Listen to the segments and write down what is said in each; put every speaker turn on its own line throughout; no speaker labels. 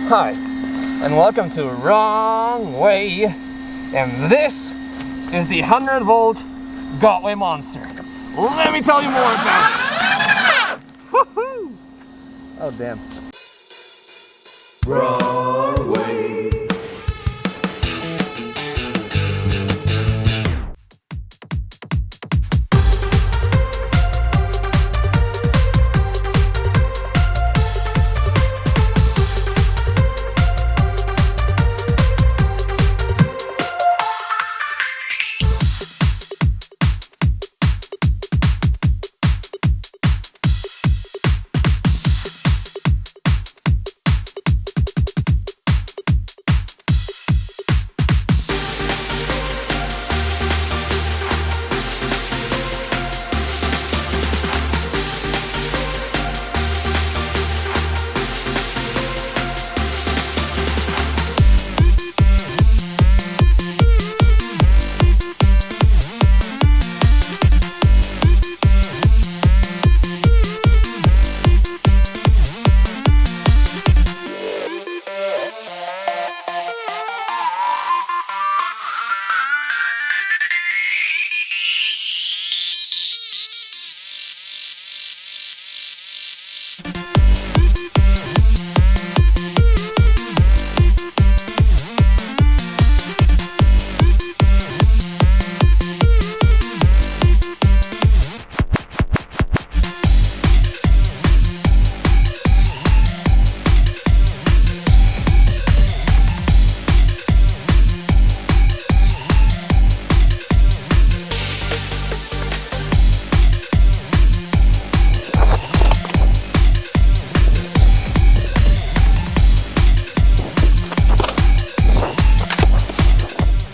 Hi, and welcome to Wrong Way, and this is the 100-volt GotWay Monster. Let me tell you more about it. Woohoo! Oh damn. Wrong Way.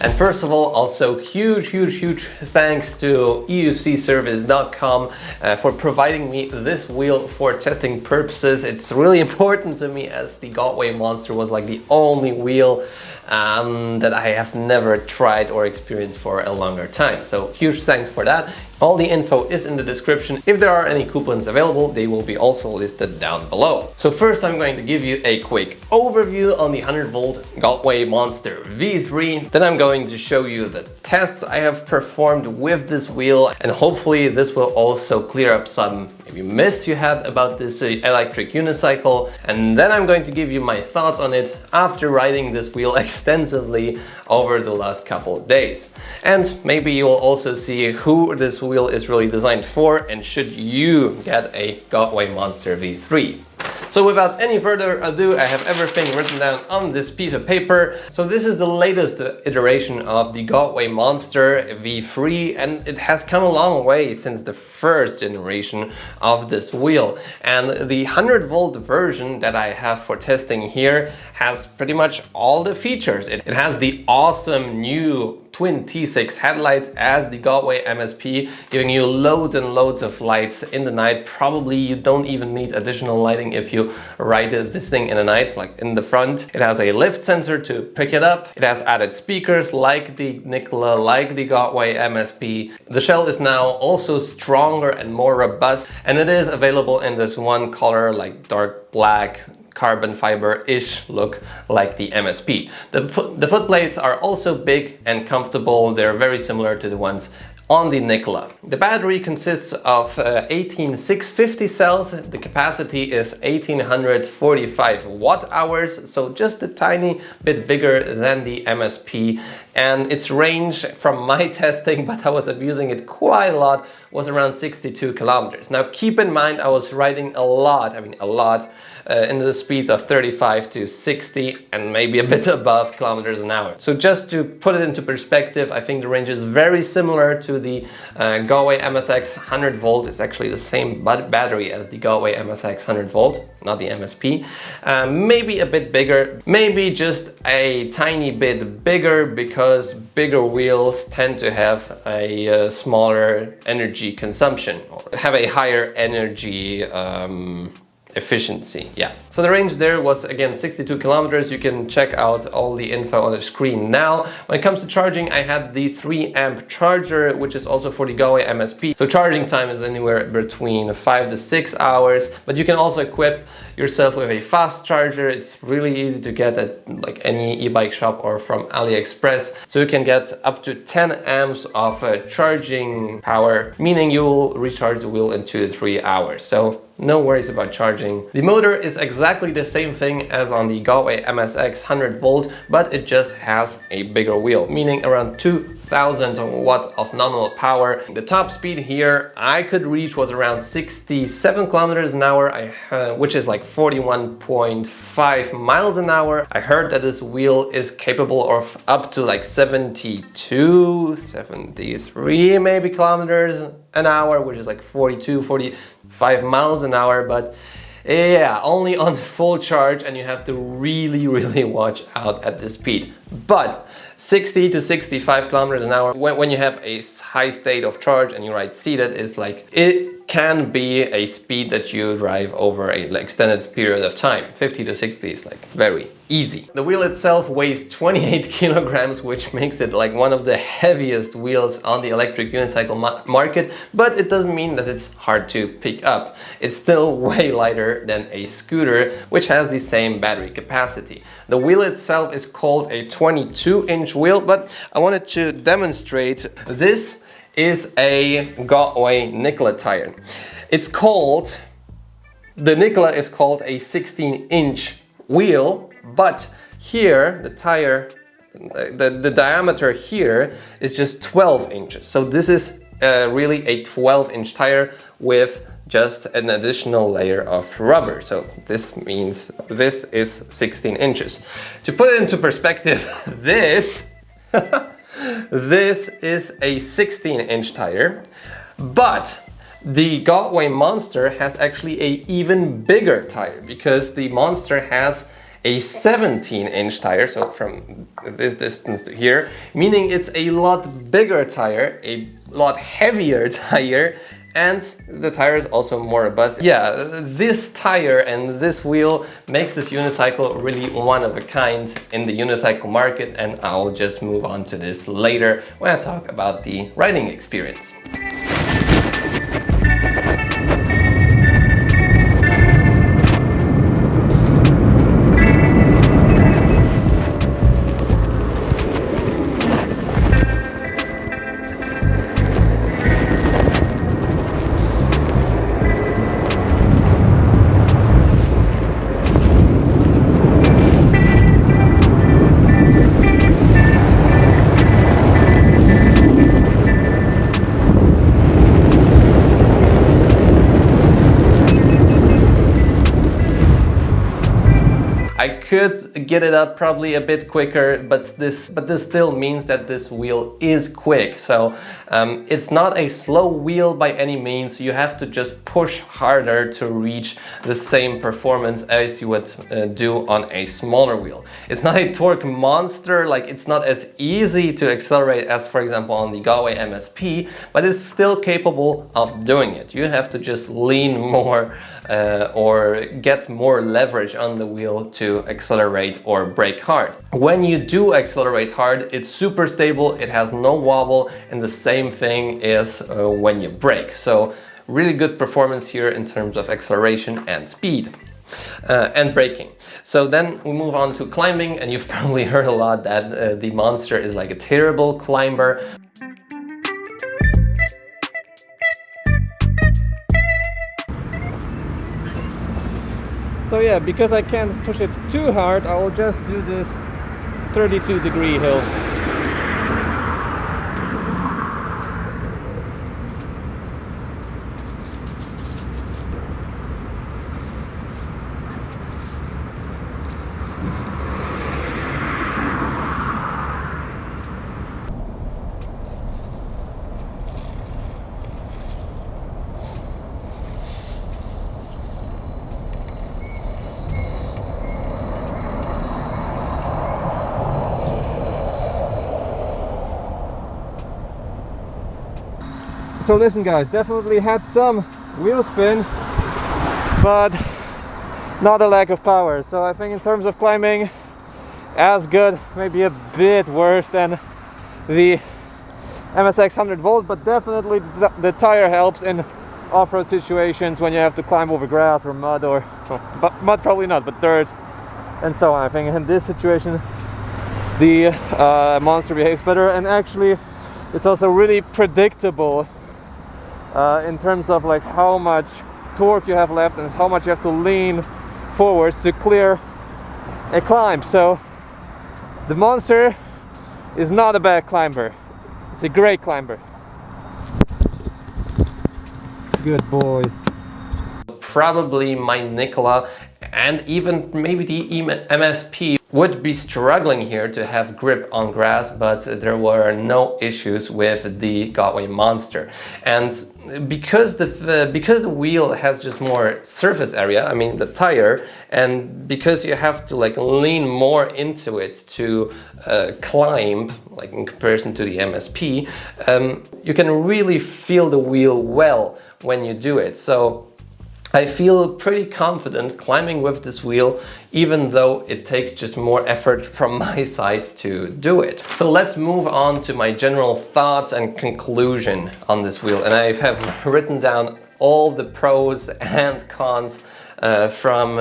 And first of all, also huge thanks to EUCService.com for providing me this wheel for testing purposes. It's really important to me, as the GotWay Monster was like the only wheel that I have never tried or experienced for a longer time. So huge thanks for that. All the info is in the description. If there are any coupons available, they will be also listed down below. So first I'm going to give you a quick overview on the 100-volt GotWay Monster V3. Then I'm going to show you the tests I have performed with this wheel, and hopefully this will also clear up some maybe myths you had about this electric unicycle. And then I'm going to give you my thoughts on it after riding this wheel extensively over the last couple of days. And maybe you will also see who this wheel is really designed for, and should you get a GotWay Monster V3. So without any further ado, I have everything written down on this piece of paper. So this is the latest iteration of the GotWay Monster V3, and it has come a long way since the first generation of this wheel. And the 100-volt version that I have for testing here has pretty much all the features. It has the awesome new twin T6 headlights as the GotWay MSP, giving you loads and loads of lights in the night. Probably you don't even need additional lighting if you ride this thing in the night, like in the front. It has a lift sensor to pick it up. It has added speakers like the Nikola, like the GotWay MSP. The shell is now also stronger and more robust, and it is available in this one color, like dark black, carbon fiber-ish look like the MSP. The foot plates are also big and comfortable. They're very similar to the ones on the Nikola. The battery consists of 18 650 cells. The capacity is 1845 watt hours, so just a tiny bit bigger than the MSP. And its range from my testing, but I was abusing it quite a lot, was around 62 kilometers. Now keep in mind, I was riding a lot, in the speeds of 35 to 60 and maybe a bit above kilometers an hour. So just to put it into perspective, I think the range is very similar to the GotWay MSX 100 volt. It's actually the same battery as the GotWay MSX 100 volt, not the MSP. Maybe a bit bigger, maybe just a tiny bit bigger, because bigger wheels tend to have a smaller energy consumption, or have a higher energy efficiency. Yeah. So the range there was again 62 kilometers. You can check out all the info on the screen now. When it comes to charging, I had the 3 amp charger, which is also for the GotWay MSP. So charging time is anywhere between 5 to 6 hours, but you can also equip yourself with a fast charger. It's really easy to get at like any e-bike shop or from AliExpress. So you can get up to 10 amps of charging power, meaning you will recharge the wheel in 2 to 3 hours. So no worries about charging. The motor is exactly the same thing as on the GotWay MSX 100 volt, but it just has a bigger wheel, meaning around 2000 watts of nominal power. The top speed here I could reach was around 67 kilometers an hour, which is like 41.5 miles an hour. I heard that this wheel is capable of up to like 72, 73 maybe kilometers an hour, which is like 45 miles an hour, but yeah, only on full charge, and you have to really watch out at this speed. But 60 to 65 kilometers an hour when you have a high state of charge and you ride seated is like, it can be a speed that you drive over an extended period of time. 50 to 60 is like very easy. The wheel itself weighs 28 kilograms, which makes it like one of the heaviest wheels on the electric unicycle market, but it doesn't mean that it's hard to pick up. It's still way lighter than a scooter, which has the same battery capacity. The wheel itself is called a 22-inch wheel, but I wanted to demonstrate. This is a GotWay Nikola tire. The Nikola is called a 16-inch wheel, but here the tire, the diameter here is just 12 inches. So this is really a 12-inch tire with just an additional layer of rubber. So this means this is 16 inches. To put it into perspective, this is a 16-inch tire, but the GotWay Monster has actually an even bigger tire, because the Monster has a 17-inch tire, so from this distance to here, meaning it's a lot bigger tire, a lot heavier tire, and the tire is also more robust. Yeah, this tire and this wheel makes this unicycle really one of a kind in the unicycle market, and I'll just move on to this later when I talk about the riding experience. Could get it up probably a bit quicker, but this still means that this wheel is quick. So it's not a slow wheel by any means. You have to just push harder to reach the same performance as you would do on a smaller wheel. It's not a torque monster, like it's not as easy to accelerate as, for example, on the GotWay MSP, but it's still capable of doing it. You have to just lean more or get more leverage on the wheel to accelerate or brake hard. When you do accelerate hard, it's super stable, it has no wobble, and the same thing is when you brake. So really good performance here in terms of acceleration and speed. And braking. So then we move on to climbing, and you've probably heard a lot that the Monster is like a terrible climber. So yeah, because I can't push it too hard, I will just do this 32-degree hill. So listen guys, definitely had some wheel spin, but
not a lack of power. So I think in terms of climbing, as good, maybe a bit worse than the MSX 100 volt, but definitely the tire helps in off-road situations when you have to climb over grass or mud, or but mud probably not, but dirt and so on. I think in this situation the Monster behaves better, and actually it's also really predictable in terms of like how much torque you have left and how much you have to lean forwards to clear a climb. So the Monster is not a bad climber, it's a great climber. Good boy.
Probably my Nikola and even maybe the MSP would be struggling here to have grip on grass, but there were no issues with the GotWay Monster. And because the wheel has just more surface area, I mean the tire, and because you have to like lean more into it to climb, like in comparison to the MSP, you can really feel the wheel well when you do it. So I feel pretty confident climbing with this wheel, even though it takes just more effort from my side to do it. So let's move on to my general thoughts and conclusion on this wheel. And I have written down all the pros and cons from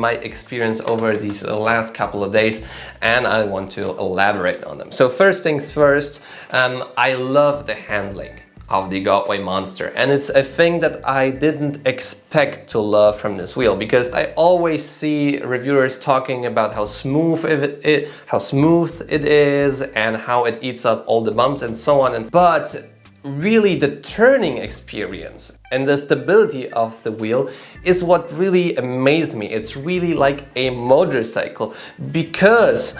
my experience over these last couple of days, and I want to elaborate on them. So first things first, I love the handling of the GotWay Monster, and it's a thing that I didn't expect to love from this wheel, because I always see reviewers talking about how smooth it is and how it eats up all the bumps and so on, but really the turning experience and the stability of the wheel is what really amazed me. It's really like a motorcycle, because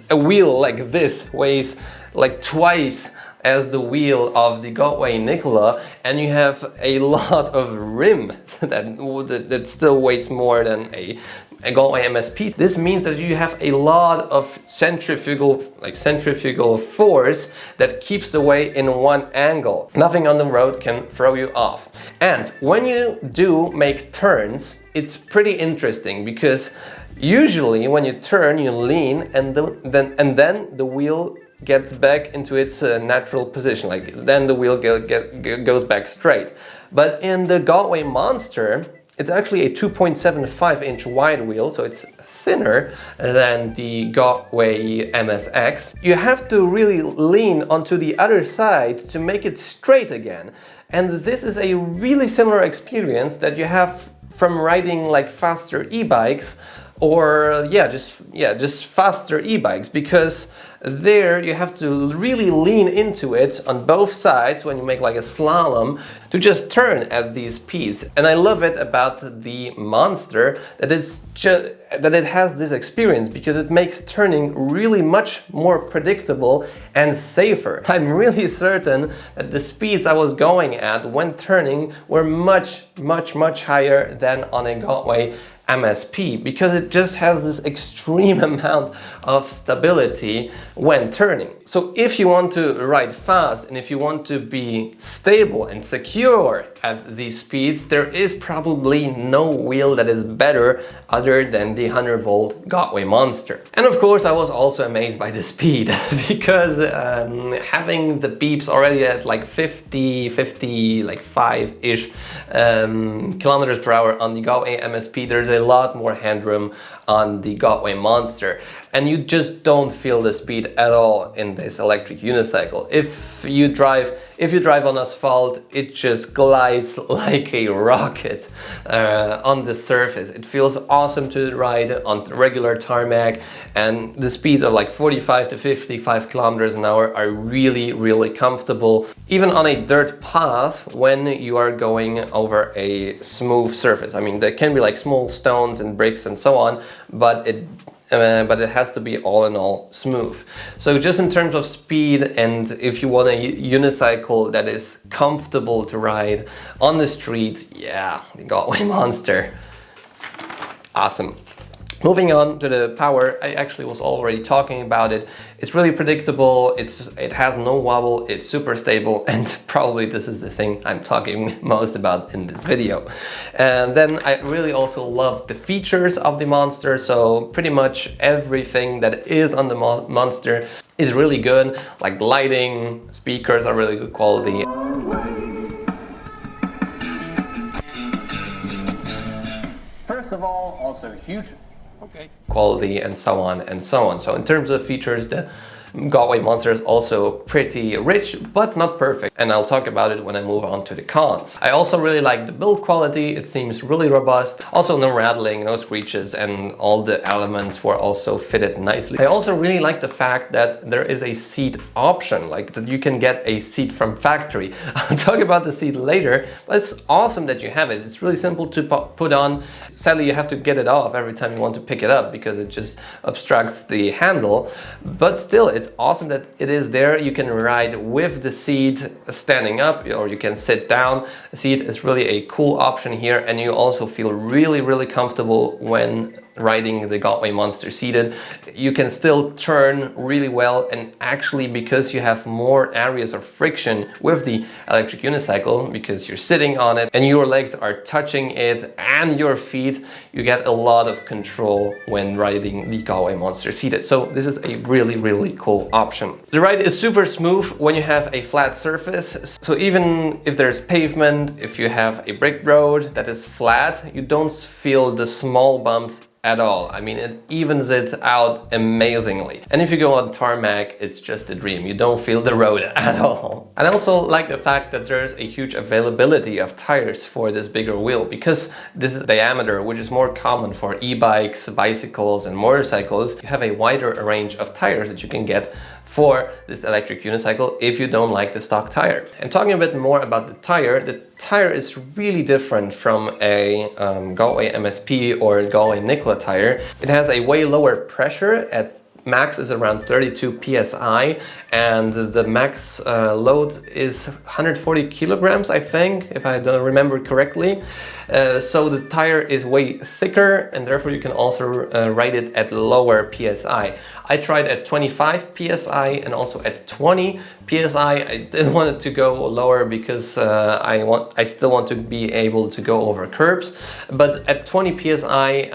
a wheel like this weighs like twice as the wheel of the GotWay Nikola, and you have a lot of rim that still weighs more than a GotWay MSP. This means that you have a lot of centrifugal force that keeps the weight in one angle. Nothing on the road can throw you off. And when you do make turns, it's pretty interesting, because usually when you turn, you lean, and then the wheel gets back into its natural position, like then the wheel goes back straight. But in the GotWay Monster, it's actually a 2.75 inch wide wheel, so it's thinner than the GotWay MSX. You have to really lean onto the other side to make it straight again. And this is a really similar experience that you have from riding like faster e-bikes, or just faster e-bikes, because there you have to really lean into it on both sides when you make like a slalom to just turn at these speeds. And I love it about the Monster that it has this experience, because it makes turning really much more predictable and safer. I'm really certain that the speeds I was going at when turning were much higher than on a GotWay MSP, because it just has this extreme amount of stability when turning. So if you want to ride fast and if you want to be stable and secure at these speeds, there is probably no wheel that is better other than the 100 volt GotWay Monster. And of course I was also amazed by the speed, because having the beeps already at like 55-ish kilometers per hour on the GotWay MSP, there's a lot more headroom on the GotWay Monster, and you just don't feel the speed at all in this electric unicycle. If you drive on asphalt, it just glides like a rocket on the surface. It feels awesome to ride on regular tarmac, and the speeds of like 45 to 55 kilometers an hour are really comfortable, even on a dirt path when you are going over a smooth surface. I mean, there can be like small stones and bricks and so on, but it has to be all in all smooth. So just in terms of speed, and if you want a unicycle that is comfortable to ride on the street, yeah, the GotWay Monster, awesome. Moving on to the power, I actually was already talking about it. It's really predictable, it has no wobble, it's super stable, and probably this is the thing I'm talking most about in this video. And then I really also love the features of the Monster, so pretty much everything that is on the Monster is really good, like lighting, speakers are really good quality. First of all, also huge quality and so on and so on. So in terms of features, the GotWay Monster is also pretty rich, but not perfect. And I'll talk about it when I move on to the cons. I also really like the build quality. It seems really robust. Also no rattling, no screeches, and all the elements were also fitted nicely. I also really like the fact that there is a seat option, like that you can get a seat from factory. I'll talk about the seat later, but it's awesome that you have it. It's really simple to put on. Sadly, you have to get it off every time you want to pick it up because it just obstructs the handle, but still it's awesome that it is there. You can ride with the seat standing up, or you can sit down. The seat is really a cool option here, and you also feel really comfortable when riding the GotWay Monster seated. You can still turn really well, and actually because you have more areas of friction with the electric unicycle, because you're sitting on it and your legs are touching it and your feet, you get a lot of control when riding the GotWay Monster seated. So this is a really cool option. The ride is super smooth when you have a flat surface. So even if there's pavement, if you have a brick road that is flat, you don't feel the small bumps at all. I mean, it evens it out amazingly. And if you go on tarmac, it's just a dream. You don't feel the road at all. And I also like the fact that there's a huge availability of tires for this bigger wheel, because this is diameter, which is more common for e-bikes, bicycles, and motorcycles. You have a wider range of tires that you can get for this electric unicycle if you don't like the stock tire. And talking a bit more about the tire is really different from a GotWay MSP or GotWay Nikola tire. It has a way lower pressure. At max is around 32 psi, and the max load is 140 kilograms, I think, if I don't remember correctly. So the tire is way thicker, and therefore you can also ride it at lower psi. I tried at 25 psi and also at 20 psi. I didn't want it to go lower because I still want to be able to go over curbs. But at 20 psi,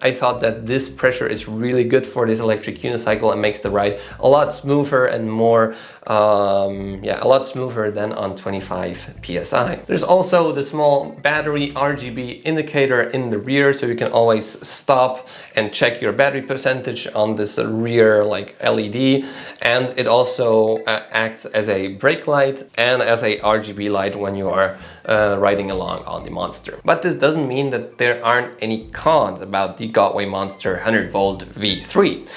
I thought that this pressure is really good for this electric unicycle and makes the ride a lot smoother and more, a lot smoother than on 25 psi. There's also the small battery RGB indicator in the rear, so you can always stop and check your battery percentage on this rear like LED, and it also acts as a brake light and as a RGB light when you are riding along on the Monster. But this doesn't mean that there aren't any cons about the GotWay Monster 100 volt V3.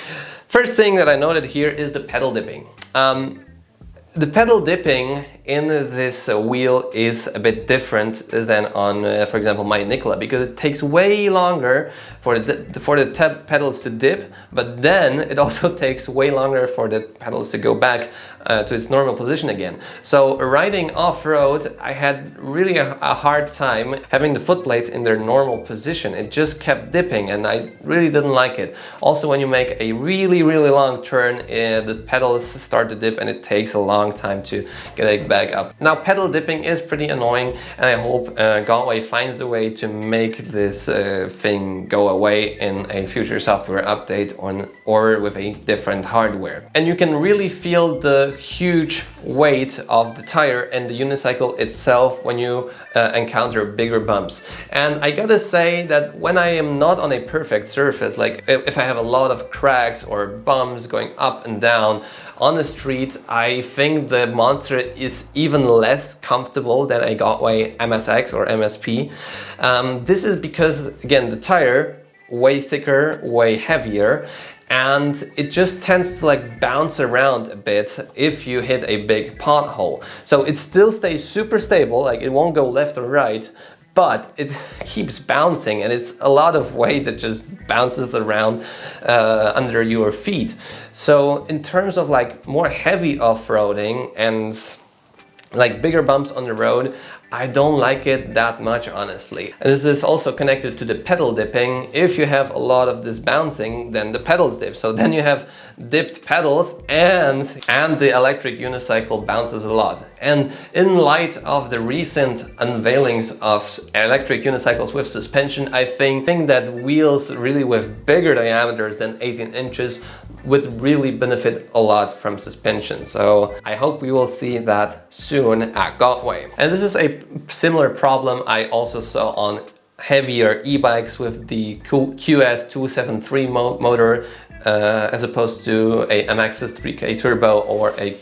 First thing that I noted here is the pedal dipping. The pedal dipping in this wheel is a bit different than on, for example, my Nikola, because it takes way longer for the pedals to dip, but then it also takes way longer for the pedals to go back to its normal position again. So riding off-road, I had really a hard time having the foot plates in their normal position. It just kept dipping, and I really didn't like it. Also, when you make a really long turn, the pedals start to dip, and it takes a long time to get it back up. Now, pedal dipping is pretty annoying, and I hope GotWay finds a way to make this thing go away in a future software update or with a different hardware. And you can really feel the huge weight of the tire and the unicycle itself when you encounter bigger bumps. And I gotta say that when I am not on a perfect surface, like if I have a lot of cracks or bumps going up and down on the street, I think the Monster is even less comfortable than a GotWay MSX or MSP. This is because, again, the tire, way thicker, way heavier, and it just tends to like bounce around a bit if you hit a big pothole. So it still stays super stable, like it won't go left or right, but it keeps bouncing, and it's a lot of weight that just bounces around under your feet. So in terms of like more heavy off-roading and like bigger bumps on the road, I don't like it that much, honestly. And this is also connected to the pedal dipping. If you have a lot of this bouncing, then the pedals dip. So then you have dipped pedals and the electric unicycle bounces a lot. And in light of the recent unveilings of electric unicycles with suspension, I think that wheels really with bigger diameters than 18 inches would really benefit a lot from suspension. So I hope we will see that soon at GotWay. And this is a similar problem I also saw on heavier e-bikes with the QS273 motor as opposed to a MX's 3K Turbo or a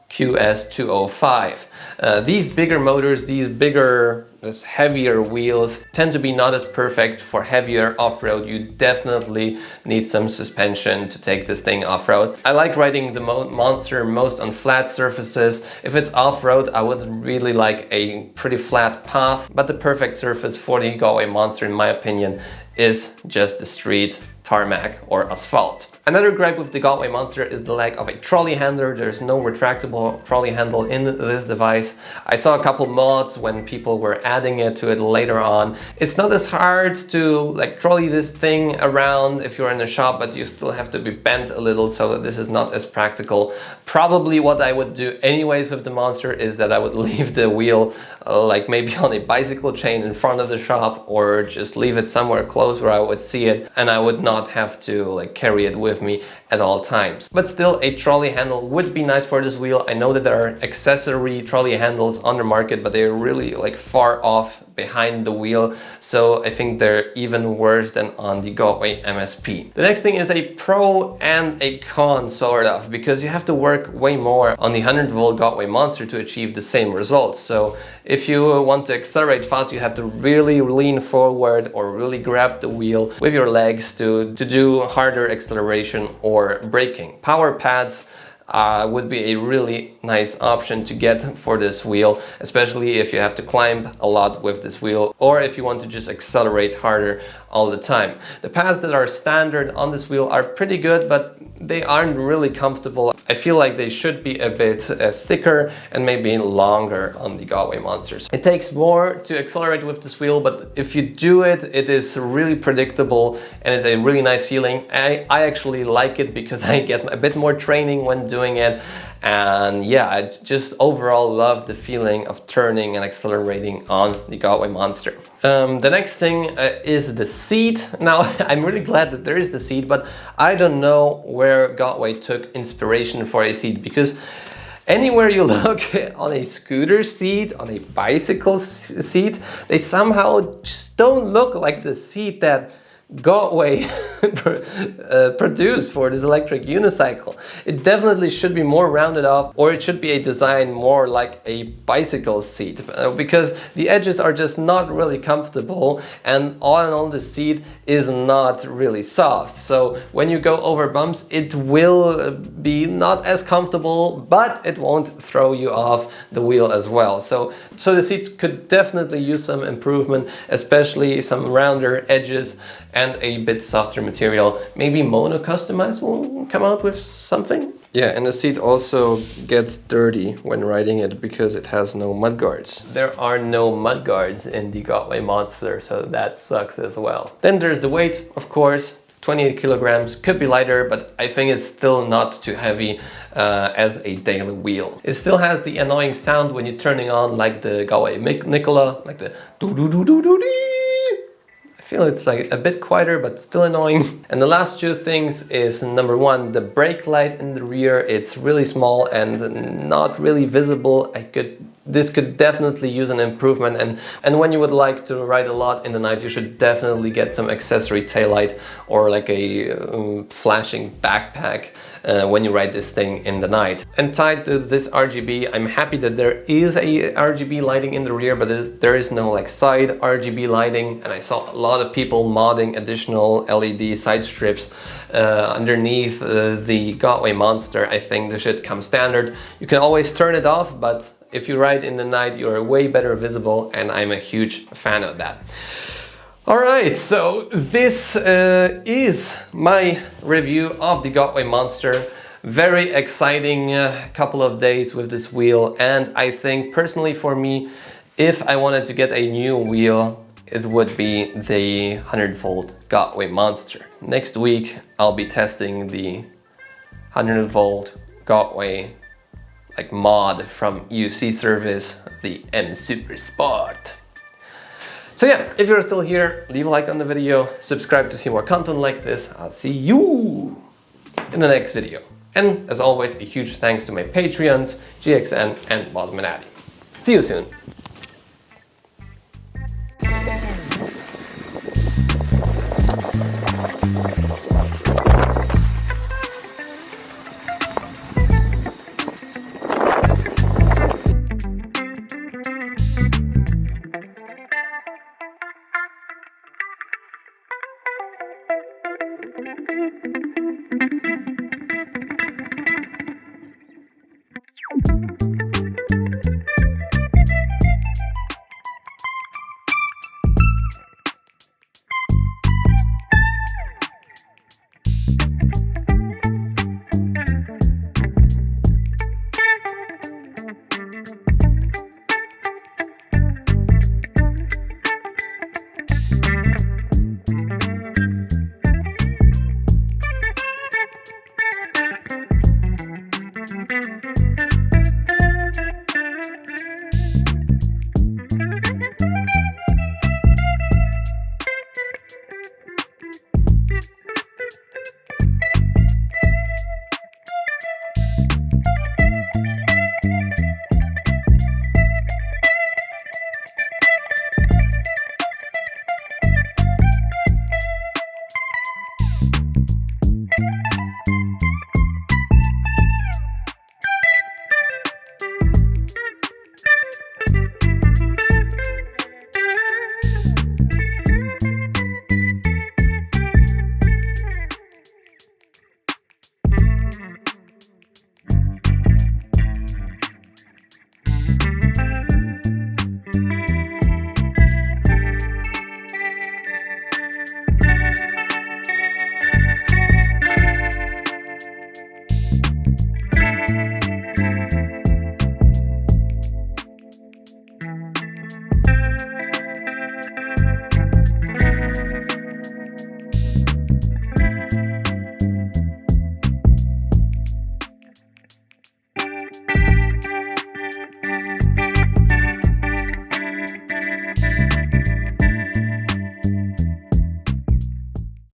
QS205. These bigger motors, this heavier wheels tend to be not as perfect for heavier off-road. You definitely need some suspension to take this thing off-road. I like riding the Monster most on flat surfaces. If it's off-road, I would really like a pretty flat path, but the perfect surface for the GotWay Monster, in my opinion, is just the street, tarmac or asphalt. Another gripe with the GotWay Monster is the lack of a trolley handler. There's no retractable trolley handle in this device. I saw a couple mods when people were adding it to it later on. It's not as hard to like trolley this thing around if you're in a shop, but you still have to be bent a little, so this is not as practical. Probably what I would do anyways with the Monster is that I would leave the wheel like maybe on a bicycle chain in front of the shop, or just leave it somewhere close where I would see it and I would not have to like carry it with me at all times. But still, a trolley handle would be nice for this wheel. I know that there are accessory trolley handles on the market, but they're really like far off behind the wheel, so I think they're even worse than on the GotWay MSP. The next thing is a pro and a con, sort of, because you have to work way more on the 100-volt GotWay Monster to achieve the same results. So if you want to accelerate fast, you have to really lean forward or really grab the wheel with your legs to do harder acceleration or braking. Power pads would be a really nice option to get for this wheel, especially if you have to climb a lot with this wheel or if you want to just accelerate harder all the time. The pads that are standard on this wheel are pretty good, but they aren't really comfortable. I feel like they should be a bit thicker and maybe longer on the GotWay Monsters. It takes more to accelerate with this wheel, but if you do it, it is really predictable and it's a really nice feeling. I actually like it because I get a bit more training when doing it. And yeah, I just overall love the feeling of turning and accelerating on the GotWay Monster. The next thing is the seat. Now, I'm really glad that there is the seat, but I don't know where GotWay took inspiration for a seat, because anywhere you look on a scooter seat, on a bicycle seat, they somehow just don't look like the seat that GotWay produced for this electric unicycle. It definitely should be more rounded up, or it should be a design more like a bicycle seat, because the edges are just not really comfortable, and all in all the seat is not really soft. So when you go over bumps, it will be not as comfortable, but it won't throw you off the wheel as well. So the seat could definitely use some improvement, especially some rounder edges and a bit softer material. Maybe Mono Customized will come out with something. Yeah, and the seat also gets dirty when riding it because it has no mudguards. There are no mudguards in the GotWay Monster, so that sucks as well. Then there's the weight, of course. 28 kilograms, could be lighter, but I think it's still not too heavy as a daily wheel. It still has the annoying sound when you're turning on, like the GotWay Nicola, like the do-do-do-do-do-dee. I feel it's like a bit quieter, but still annoying. And the last two things is, number one, the brake light in the rear. It's really small and not really visible. This could definitely use an improvement, and when you would like to ride a lot in the night, you should definitely get some accessory taillight or like a flashing backpack when you ride this thing in the night. And tied to this RGB, I'm happy that there is a RGB lighting in the rear, but there is no like side RGB lighting, and I saw a lot of people modding additional LED side strips underneath the GotWay Monster. I think this should come standard. You can always turn it off, but if you ride in the night, you're way better visible, and I'm a huge fan of that. Alright, so this is my review of the GotWay Monster. Very exciting couple of days with this wheel, and I think personally for me, if I wanted to get a new wheel, it would be the 100-volt GotWay Monster. Next week I'll be testing the 100-volt GotWay mod from EUCService, the M Super Sport. So yeah, if you're still here, leave a like on the video, subscribe to see more content like this. I'll see you in the next video. And as always, a huge thanks to my Patreons, GXN and Bosmanati. See you soon.